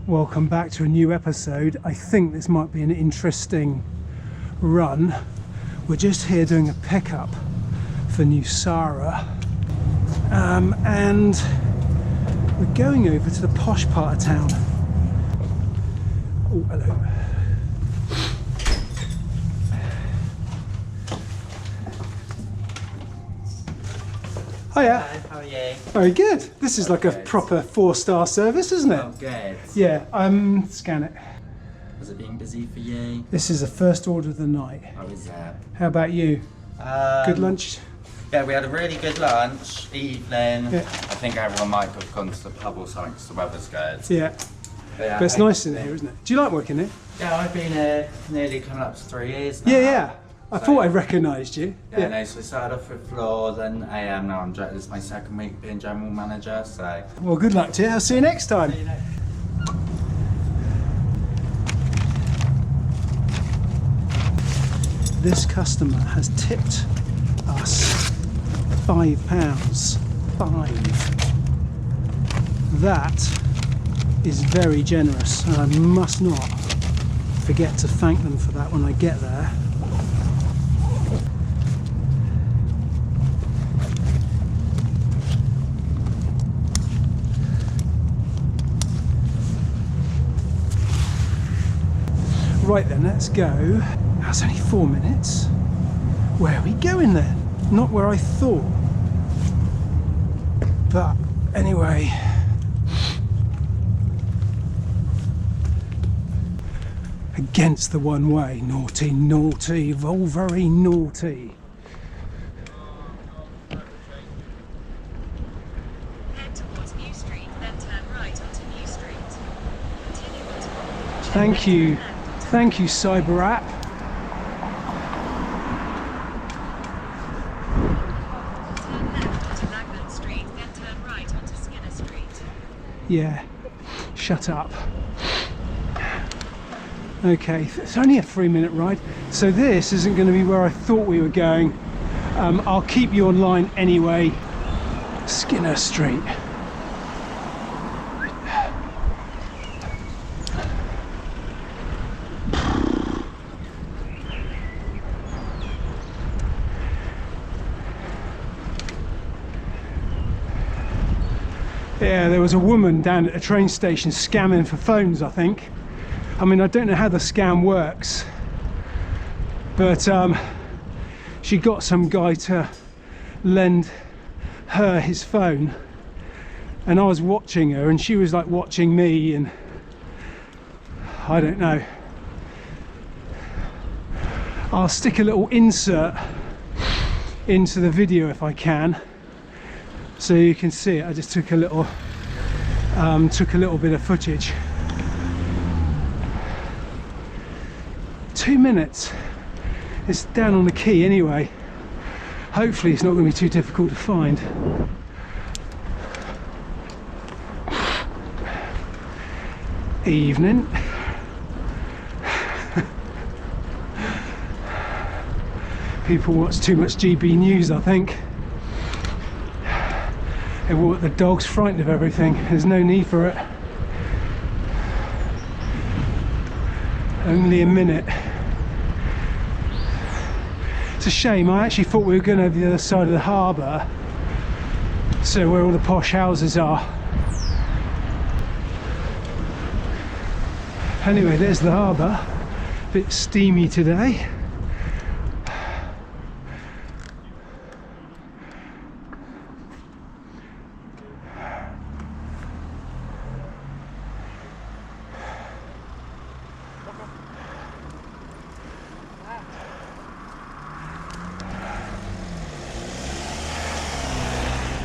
Welcome back to a new episode. I think this might be an interesting run. We're just here doing a pickup for new Sarah, and we're going over to the posh part of town. Oh, hello. Hiya. Hello, how are you? Very good. This is like a proper 4-star service, isn't it? Oh, good. Yeah, scan it. Has it been busy for you? This is the first order of the night. How is that? How about you? Good lunch? Yeah, we had a really good lunch, evening. Yeah. I think everyone might have gone to the pub or something because the weather's good. Yeah. But it's nice in here, isn't it? Do you like working here? Yeah, I've been here nearly coming up to 3 years now. Yeah. I thought I recognised you. Yeah, no, so we started off with floors and AM, now this is my second week being general manager, so... Well, good luck to you. I'll see you next time. See you next. This customer has tipped us £5. 5. That is very generous, and I must not forget to thank them for that when I get there. Right then, let's go. That's only 4 minutes. Where are we going then? Not where I thought. But anyway. Against the one way. Naughty, naughty, very naughty. Head towards New Street, then turn right onto New Street. Continue onto Thank you. Thank you, Cyber App. Turn left onto Raglan Street, then turn right onto Skinner Street. Yeah, shut up. Okay, it's only a 3-minute ride, so this isn't going to be where I thought we were going. I'll keep you online anyway. Skinner Street. Yeah, there was a woman down at a train station scamming for phones, I think. I mean, I don't know how the scam works, but she got some guy to lend her his phone, and I was watching her and she was like watching me, and I don't know. I'll stick a little insert into the video if I can, so you can see it. I just took a little bit of footage. 2 minutes. It's down on the quay anyway. Hopefully it's not going to be too difficult to find. Evening. People watch too much GB News, I think. The dog's frightened of everything. There's no need for it. Only a minute. It's a shame. I actually thought we were going over the other side of the harbour, so where all the posh houses are. Anyway, there's the harbour. A bit steamy today.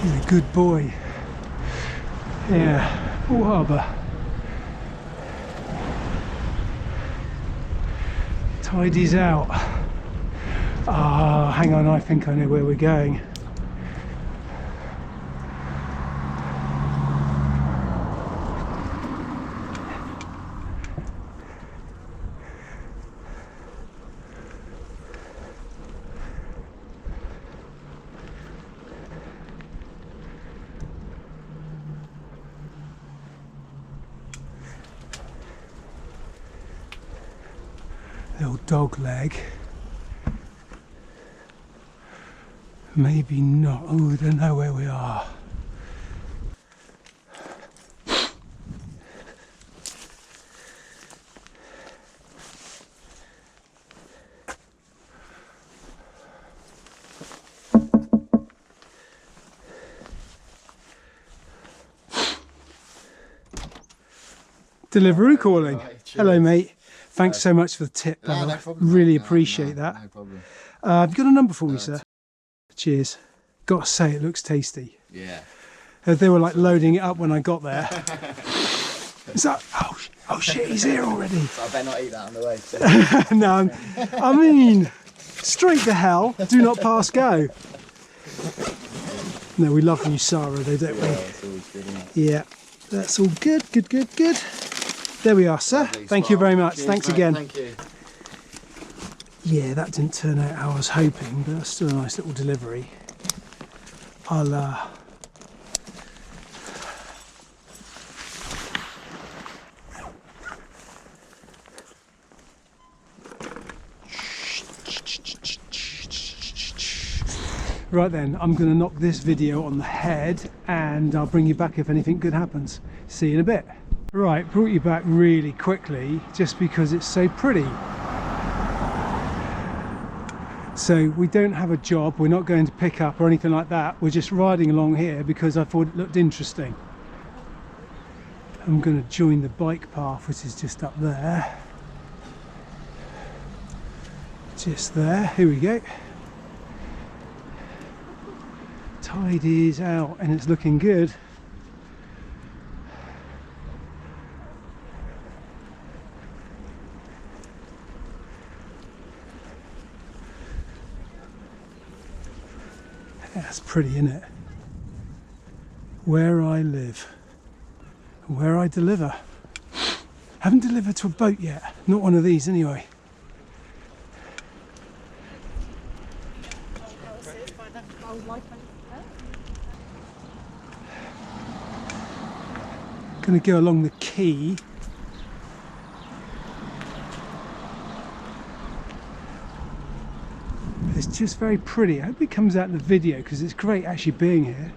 He's a good boy. Yeah, Poole Harbour. Tidy's out. Ah, hang on, I think I know where we're going. Little dog leg. Maybe not. Oh, I don't know where we are. Deliveroo calling. Right, hello, mate. Thanks so much for the tip. No, no problem. Really No, appreciate no, that. No problem. Have you got a number for me, sir? Cheers. Got to say, it looks tasty. Yeah. They were like loading it up when I got there. Is that? Oh shit, he's here already. So I better not eat that on the way. So. No, I mean, straight to hell. Do not pass go. No, we love you, Sarah, though, don't we? Yeah, it's always good, isn't it? Yeah, that's all good, good, good, good. There we are, sir. Lovely, Thank you spot very on. much. Cheers, Thanks mate. again. Thank you. Yeah, that didn't turn out how I was hoping, but that's still a nice little delivery. I'll Right then, I'm going to knock this video on the head and I'll bring you back if anything good happens. See you in a bit. Right, brought you back really quickly just because it's so pretty. So we don't have a job, we're not going to pick up or anything like that. We're just riding along here because I thought it looked interesting. I'm going to join the bike path, which is just up there. Just there, here we go. Tide is out and it's looking good. That's pretty, isn't it? Where I live, where I deliver. Haven't delivered to a boat yet, not one of these anyway. Going to go along the quay. It's just very pretty. I hope it comes out in the video because it's great actually being here.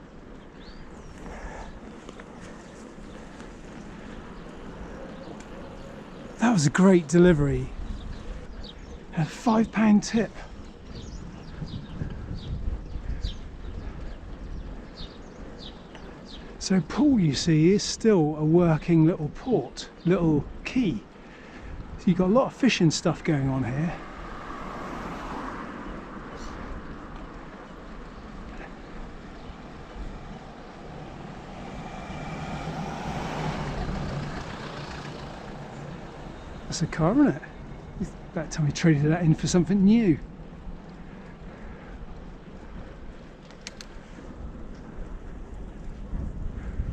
That was a great delivery. A £5 tip. So Poole, you see, is still a working little port, little quay. So you've got a lot of fishing stuff going on here. That's a car, isn't it? It's about time we traded that in for something new.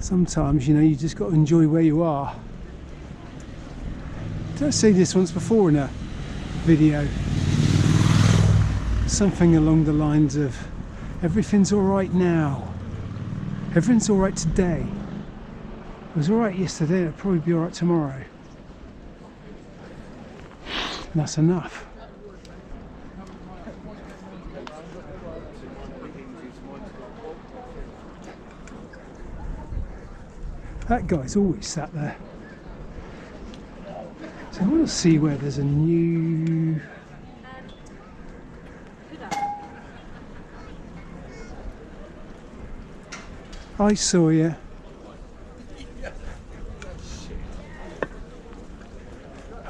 Sometimes, you know, you just got to enjoy where you are. Did I say this once before in a video? Something along the lines of, everything's all right now. Everything's all right today. It was all right yesterday, it'll probably be all right tomorrow. And that's enough. That guy's always sat there. So I want to see where there's a new... I saw you.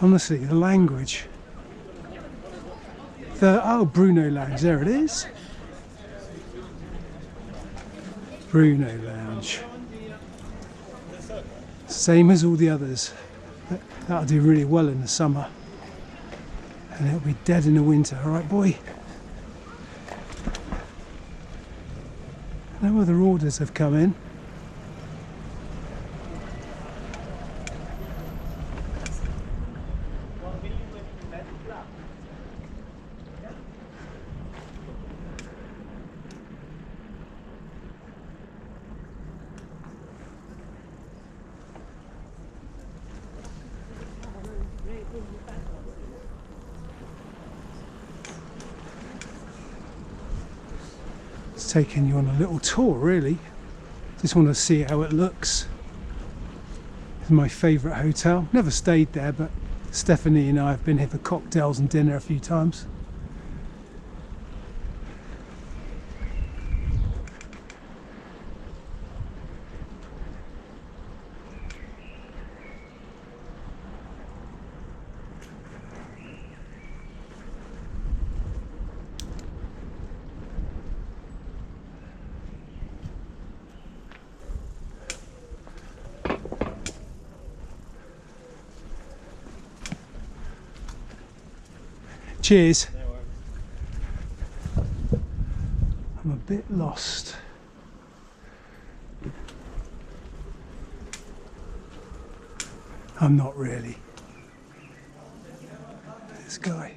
Honestly, the language. Oh, Bruno Lounge, there it is. Bruno Lounge. Same as all the others. That'll do really well in the summer. And it'll be dead in the winter, alright boy? No other orders have come in. Just taking you on a little tour, really. Just want to see how it looks. It's my favourite hotel. Never stayed there, but Stephanie and I have been here for cocktails and dinner a few times. Cheers. I'm a bit lost. I'm not really. This guy.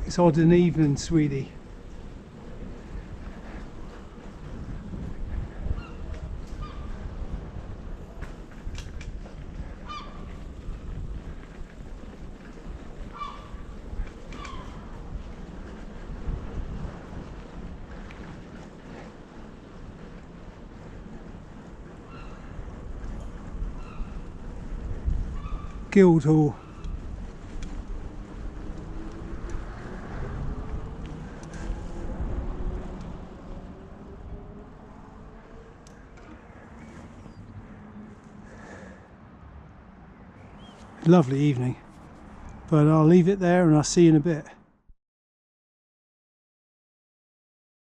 It's odd and even, sweetie. Guildhall. Lovely evening, but I'll leave it there and I'll see you in a bit.